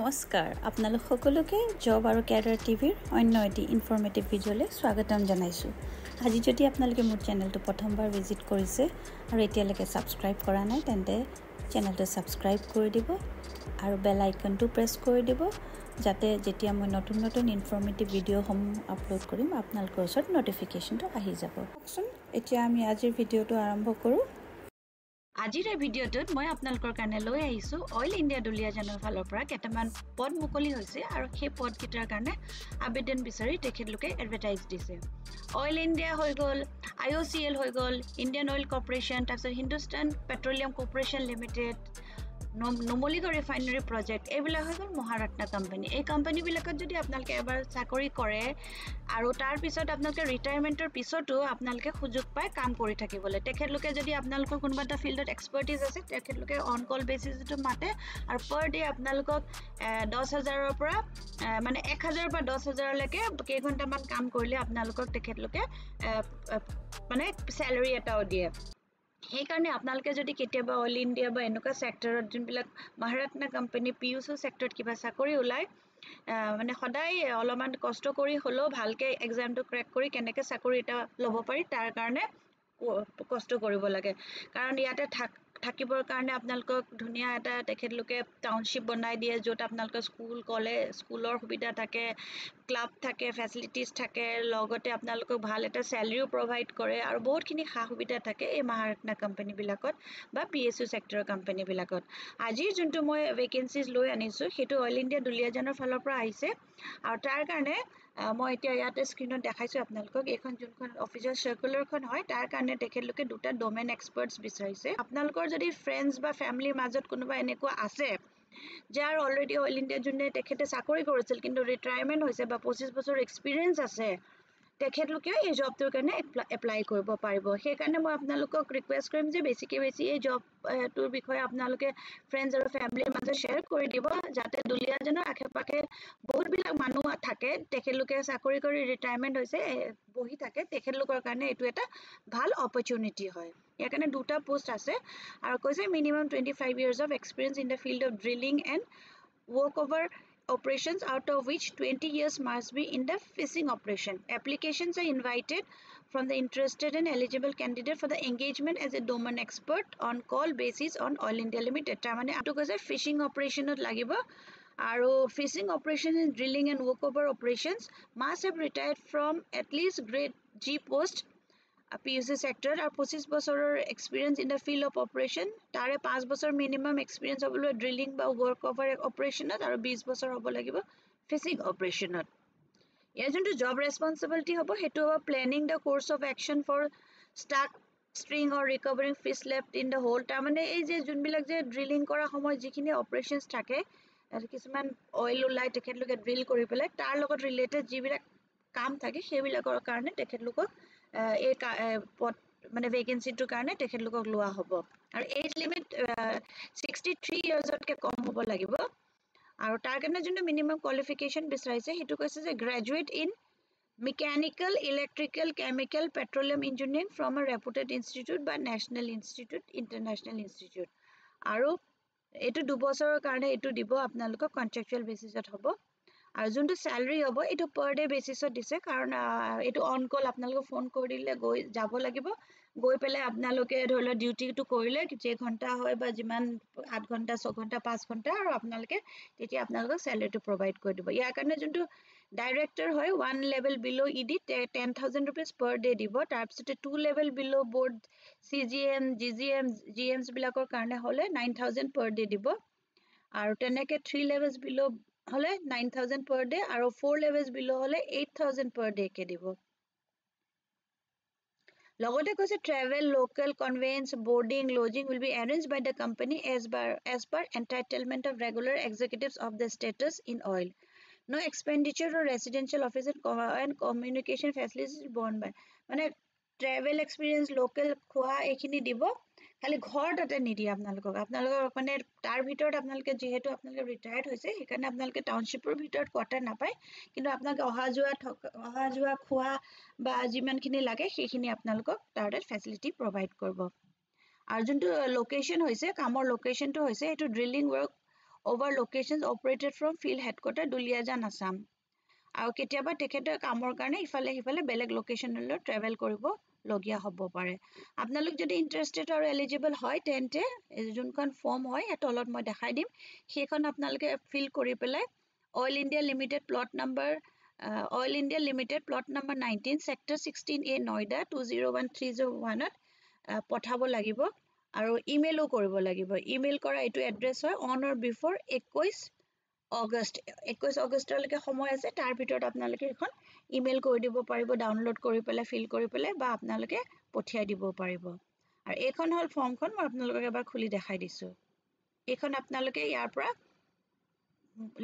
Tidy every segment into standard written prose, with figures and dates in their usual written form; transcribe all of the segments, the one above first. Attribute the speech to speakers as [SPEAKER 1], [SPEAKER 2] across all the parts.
[SPEAKER 1] নমস্কাৰ আপোনালোক সকলোকে জব আৰু কেৰিয়াৰ টিভিৰ অন্য এটি ইনফৰমেটিভ ভিডিঅ'লৈ স্বাগতম জনাইছোঁ। আজি যদি আপোনালোকে মোৰ চেনেলটো প্ৰথমবাৰ ভিজিট কৰিছে আৰু এতিয়ালৈকে ছাবস্ক্ৰাইব কৰা নাই তেন্তে চেনেলটো ছাবস্ক্ৰাইব কৰি দিব আৰু বেল আইকনটো প্ৰেছ কৰি দিব যাতে যেতিয়া মই নতুন নতুন ইনফৰমেটিভ ভিডিঅ'সমূহ আপলোড কৰিম আপোনালোকৰ ওচৰত নটিফিকেশ্যনটো আহি যাব। এতিয়া আমি আজিৰ ভিডিঅ'টো আৰম্ভ কৰোঁ। আজিৰ এই ভিডিঅ'টোত মই আপোনালোকৰ কাৰণে লৈ আহিছোঁ অইল ইণ্ডিয়া দুলীয়াজানৰ ফালৰ পৰা কেইটামান পদ মুকলি হৈছে আৰু সেই পদকেইটাৰ কাৰণে আবেদন বিচাৰি তেখেতলোকে এডভাৰটাইজ দিছে। অইল ইণ্ডিয়া হৈ গ'ল, IOCL হৈ গ'ল, ইণ্ডিয়ান অইল কৰ্পৰেশ্যন, তাৰপিছত Hindustan petroleum corporation limited, Numaligarh refinery project, এইবিলাক হৈ গ'ল মহাৰত্না কোম্পানী। এই কোম্পানীবিলাকত যদি আপোনালোকে এবাৰ চাকৰি কৰে আৰু তাৰপিছত আপোনালোকে ৰিটায়াৰমেণ্টৰ পিছতো আপোনালোকে সুযোগ পায় কাম কৰি থাকিবলৈ। তেখেতলোকে যদি আপোনালোকৰ কোনোবা এটা ফিল্ডত এক্সপাৰ্টিজ আছে তেখেতলোকে অন কল বেচিছটো মাতে আৰু পাৰ ডে আপোনালোকক 10,000ৰ পৰা 1,000ৰ পৰা 10,000লৈকে কেইঘণ্টামান কাম কৰিলে আপোনালোকক তেখেতলোকে চেলাৰী এটাও দিয়ে। সেইকাৰণে আপোনালোকে যদি কেতিয়াবা অইল ইণ্ডিয়া বা এনেকুৱা ছেক্টৰত যোনবিলাক মহাৰত্না কোম্পানী PUSO ছেক্টৰত কিবা চাকৰি ওলায় সদায় অলপমান কষ্ট কৰি হ'লেও ভালকৈ এক্সামটো ক্ৰেক কৰি কেনেকৈ চাকৰি এটা ল'ব পাৰি তাৰ কাৰণে কষ্ট কৰিব লাগে। কাৰণ ইয়াতে থাকিবৰ কাৰণে আপোনালোকক ধুনীয়া এটা তেখেতলোকে টাউনশ্বিপ বনাই দিয়ে য'ত আপোনালোকৰ স্কুলৰ সুবিধা থাকে, ক্লাব থাকে, ফেচিলিটিজ থাকে, লগতে আপোনালোকক ভাল এটা চেলাৰিও প্ৰভাইড কৰে আৰু বহুতখিনি সা সুবিধা থাকে এই মহাৰত্না কোম্পানীবিলাকত বা PSU ছেক্টৰৰ কোম্পানীবিলাকত। আজিৰ যোনটো মই ভেকেঞ্চিজ লৈ আনিছোঁ সেইটো অইল ইণ্ডিয়া দুলীয়াজানৰ ফালৰ পৰা আহিছে আৰু তাৰ কাৰণে মই এতিয়া ইয়াতে স্ক্ৰীণত দেখাইছোঁ আপোনালোকক। এইখন যোনখন অফিচিয়েল চাৰ্কুলাৰখন হয় তাৰ কাৰণে তেখেতলোকে দুটা ডমেইন এক্সপাৰ্টছ বিচাৰিছে। আপোনালোকৰ যদি ফ্ৰেণ্ডছ বা ফেমিলিৰ মাজত কোনোবা এনেকুৱা আছে যাৰ অলৰেডি অইল ইণ্ডিয়া যোনে তেখেতে চাকৰি কৰিছিল কিন্তু ৰিটায়াৰমেণ্ট হৈছে বা 25 বছৰ এক্সপিৰিয়েঞ্চ আছে তেখেতলোকে এই জবটোৰ কাৰণে এপ্লাই কৰিব পাৰিব। সেইকাৰণে মই আপোনালোকক ৰিকুৱেষ্ট কৰিম যে বেছি এই জবটোৰ বিষয়ে আপোনালোকে ফ্ৰেণ্ডছ আৰু ফেমিলিৰ মাজত শ্বেয়াৰ কৰি দিব যাতে দুলীয়াজানৰ আশে পাশে বহুতবিলাক মানুহ থাকে তেখেতলোকে চাকৰি কৰি ৰিটায়াৰমেণ্ট হৈছে বহি থাকে, তেখেতলোকৰ কাৰণে এইটো এটা ভাল অপৰচুনিটি হয়। ইয়াৰ কাৰণে দুটা পোষ্ট আছে আৰু কৈছে minimum 25 years of experience in the field of drilling and workover operations out of which 20 years must be in the fishing operation. Applications are invited from the interested and eligible candidate for the engagement as a domain expert on call basis on Oil India Limited. তাৰমানে আটো কৈছে fishing অপাৰেশ্যনত লাগিব আৰু fishing operation in drilling and workover operations must have retired from at least grade G post PUC sector আৰু 25 বছৰৰ experience in the field of operation, তাৰে 5 বছৰ minimum experience হ'ব লাগিব ড্ৰিলিং বা ৱৰ্ক অভাৰ অপাৰেশ্যনত আৰু 20 বছৰ হ'ব লাগিব ফিচিং অপাৰেশ্যনত। ইয়াৰ যোনটো জব ৰেছপনচিবিলিটি হ'ব সেইটো হ'ব planning the course of action for stuck string or recovering fish left in the hole. তাৰমানে এই যে যোনবিলাক যে ড্ৰিলিং কৰাৰ সময়ত যিখিনি অপাৰেশ্যনছ থাকে কিছুমান অইল ওলাই তেখেতলোকে ড্ৰিল কৰি পেলাই তাৰ লগত ৰিলেটেড যিবিলাক কাম থাকে সেইবিলাকৰ কাৰণে তেখেতলোকক এই ভেকেঞ্চিটোৰ কাৰণে তেখেতলোকক লোৱা হ'ব আৰু এজ লিমিট 63 ইয়াৰ্ছতকৈ কম হ'ব লাগিব আৰু তাৰ কাৰণে যোনটো মিনিমাম কোৱালিফিকেশ্যন বিচাৰিছে সেইটো কৈছে যে graduate in mechanical, electrical, chemical, petroleum engineering from A reputed institute বা নেশ্যনেল ইনষ্টিটিউট, ইণ্টাৰনেশ্যনেল ইনষ্টিটিউট। আৰু এইটো 2 বছৰৰ কাৰণে এইটো দিব আপোনালোকক কণ্ট্ৰেকচুৱেল বেচিছত হ'ব আৰু যোনটো চেলাৰী হ'ব এইটো পাৰ ডে বেচিছত দিছে কাৰণ এইটো অন কল আপোনালোকে ফোন কৰি দিলে যাব লাগিব, গৈ পেলাই আপোনালোকে ধৰি লওক ডিউটিটো কৰিলে যে ঘণ্টা হয় বা যিমান 8 ঘণ্টা 6 ঘণ্টা 5 ঘণ্টা আৰু আপোনালোকে তেতিয়া আপোনালোকক চেলাৰীটো প্ৰভাইড কৰি দিব। ইয়াৰ কাৰণে যোনটো ডাইৰেক্টৰ হয় 1 level below ED 10,000 rupees per day দিব, তাৰপিছতে 2 level below board CGM, GGM, GMs বিলাকৰ কাৰণে হ'লে 9,000 per day দিব আৰু তেনেকৈ 3 levels below হ'লে 9,000 per day আৰু 4 levels below হ'লে 8,000 per day কে দিব। লগতে কৈছে travel, local conveyance, boarding, lodging will be arranged by the company as per entitlement of regular executives of the status in oil. No expenditure or residential office and communication facilities borne by travel experience, local খোৱা এইখিনি দিব, খালি ঘৰ তাতে নিদিয়ে আপোনালোকৰ তাৰ ভিতৰত আপোনালোকে যিহেতু আপোনালোকে ৰিটায়াৰ্ড হৈছে সেইকাৰণে আপোনালোকে টাউনশ্বিপৰ ভিতৰত কোৱাৰ্টাৰ নাপায় কিন্তু আপোনালোকে অহা যোৱা খোৱা বা যিমানখিনি লাগে সেইখিনি আপোনালোকক তাতে ফেচিলিটি প্ৰভাইড কৰিব। আৰু যোনটো লোকেশ্যন হৈছে কামৰ লোকেশ্যনটো হৈছে এইটো drilling work over locations operated from field headquarter Duliajan Assam আৰু কেতিয়াবা তেখেতে কামৰ কাৰণে ইফালে সিফালে বেলেগ লোকেশনলৈ ট্ৰেভেল কৰিব লগিয়া হ'ব পাৰে আপোনালোক যদি ইন্টাৰেস্টেড আৰু এলিজিবল হয় তেন্তে যোনখন ফৰ্ম হয় এ তলত মই দেখাই দিম সেইখন আপোনালোকে ফিল কৰি পেলাই oil India limited plot number oil India limited plot number 19 sector 16A Noida 201301 ত পঠাব লাগিব আৰু ইমেইলও কৰিব লাগিব ইমেইল কৰা এটো এড্ৰেছ হয় অন অৰ বিফৰ 21 অগষ্টলৈকে সময় আছে তাৰ ভিতৰত আপোনালোকে এখন ইমেইল কৰি দিব পাৰিব ডাউনলোড কৰি পেলাই ফিল কৰি পেলাই বা আপোনালোকে পঠিয়াই দিব পাৰিব আৰু এইখন হল ফৰ্মখন মই আপোনালোকক এবাৰ খুলি দেখাই দিছো এইখন আপোনালোকে ইয়াৰ পৰা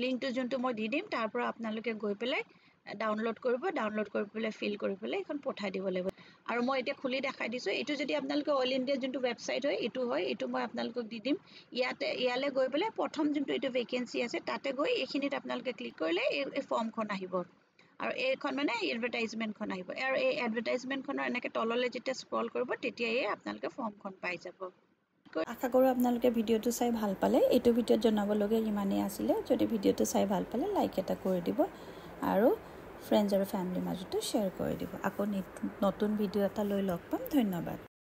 [SPEAKER 1] লিংকটো যোনটো মই দি দিম তাৰ পৰা আপোনালোকে গৈ পেলাই ডাউনলোড কৰি পেলাই ফিল কৰি পেলাই এখন পঠাই দিব লাগিব আৰু মই এতিয়া খুলি দেখাই দিছো এটো যদি আপোনালোকে অল ইন্ডিয়া যোনটো ওয়েবসাইট হয় এটো মই আপোনালোকক দি দিম ইয়ালে গৈ পেলাই প্ৰথম যোনটো এটো ভেকেন্সি আছে তাতে গৈ এখিনিত আপোনালোকে ক্লিক কৰিলে এই ফৰ্মখন আহিব আৰু এইখন মানে এডভাৰটাইজমেন্টখন আহিব আৰু এই এডভাৰটাইজমেন্টখনৰ এনেকে তললৈ যেতিয়া স্ক্ৰল কৰিব তেতিয়াই আপোনালোকে ফৰ্মখন পাই যাব আশা কৰো আপোনালোকে ভিডিওটো চাই ভাল পালে এটো ভিডিওত জনাবলগীয়া ইমানেই আছিল যদি ভিডিওটো চাই ভাল পালে লাইক এটা কৰি দিব আৰু ফ্ৰেন্ডছ আৰু ফ্যামিলিৰ মাজতো শেয়াৰ কৰি দিব আকৌ নতুন ভিডিও এটা লৈ লগ পাম ধন্যবাদ